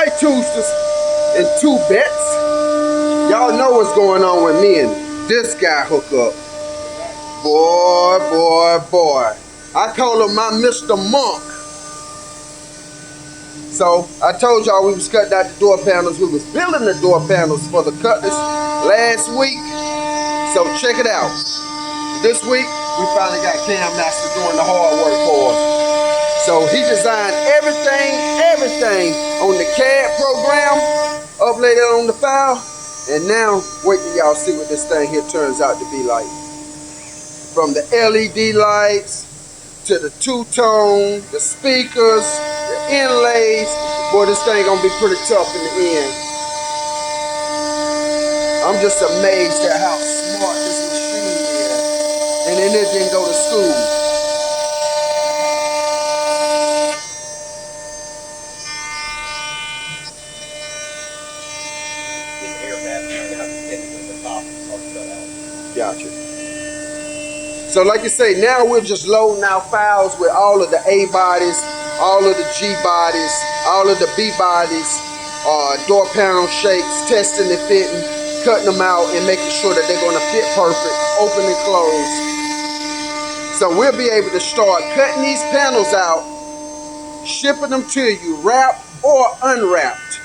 Alright, Toosters, and 2 bets. Y'all know what's going on with me and this guy hookup. Boy, boy, boy. I call him my Mr. Monk. So, I told y'all we was cutting out the door panels. We was building the door panels for the Cutlass last week. So, check it out. This week, we finally got Cam Master doing the hard work for us. So, he designed everything on the CAD program, uploaded it on the file, and now, wait till y'all see what this thing here turns out to be like. From the LED lights, to the two-tone, the speakers, the inlays. Boy, this thing gonna be pretty tough in the end. I'm just amazed at how smart this machine is. And then it didn't go to school. Gotcha. So like you say, now we're just loading our files with all of the A bodies, all of the G bodies, all of the B bodies, door panel shapes, testing and fitting, cutting them out and making sure that they're going to fit perfect, open and close. So we'll be able to start cutting these panels out, shipping them to you, wrapped or unwrapped.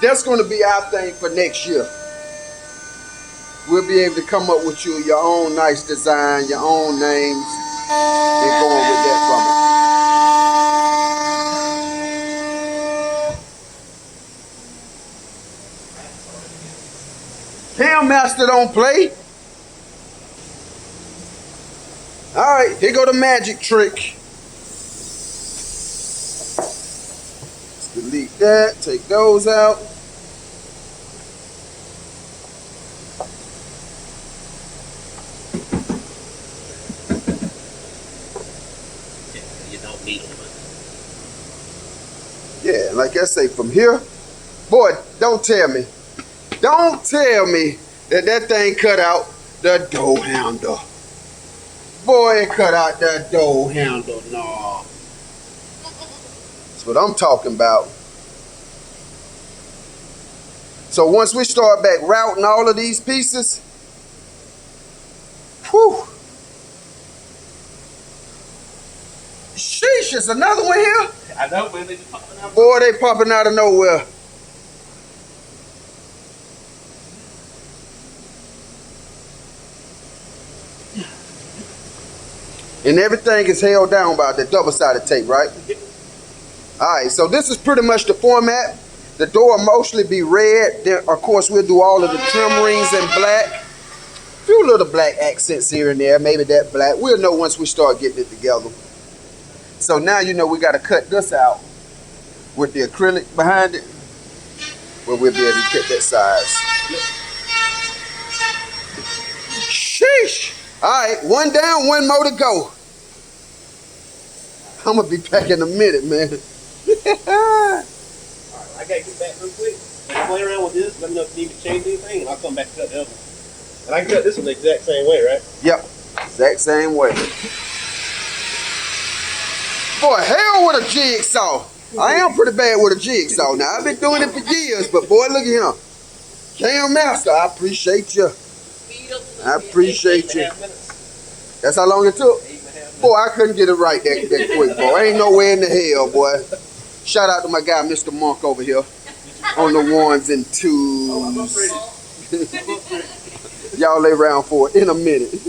That's going to be our thing for next year. We'll be able to come up with you your own nice design, your own names, and going with that from it. Cam Master don't play. Alright, here go the magic trick. Let's delete that, take those out. Yeah, like I say, from here, boy, don't tell me that that thing cut out the door handle. Boy, it cut out the door handle, no. That's what I'm talking about. So once we start back routing all of these pieces, whew. Sheesh, there's another one here. I know, man, they just popping out. Boy, they popping out of nowhere. And everything is held down by the double-sided tape, right? Alright, so this is pretty much the format. The door will mostly be red. Then, of course, we'll do all of the trim rings in black. A few little black accents here and there. Maybe that black. We'll know once we start getting it together. So now you know we got to cut this out with the acrylic behind it, where we'll be able to cut that size. Sheesh! Alright, one down, one more to go. I'm going to be back in a minute, man. Alright, I got to get back real quick. Play around with this, let me know if you need to change anything, and I'll come back to cut the other one. And I can cut this one the exact same way, right? Yep, exact same way. Boy, hell with a jigsaw. I am pretty bad with a jigsaw now. I've been doing it for years, but boy, look at him. Cam Master, I appreciate you. I appreciate you. That's how long it took? Boy, I couldn't get it right that quick, boy. Ain't no way in the hell, boy. Shout out to my guy, Mr. Monk, over here on the 1s and 2s. Y'all lay around for it in a minute.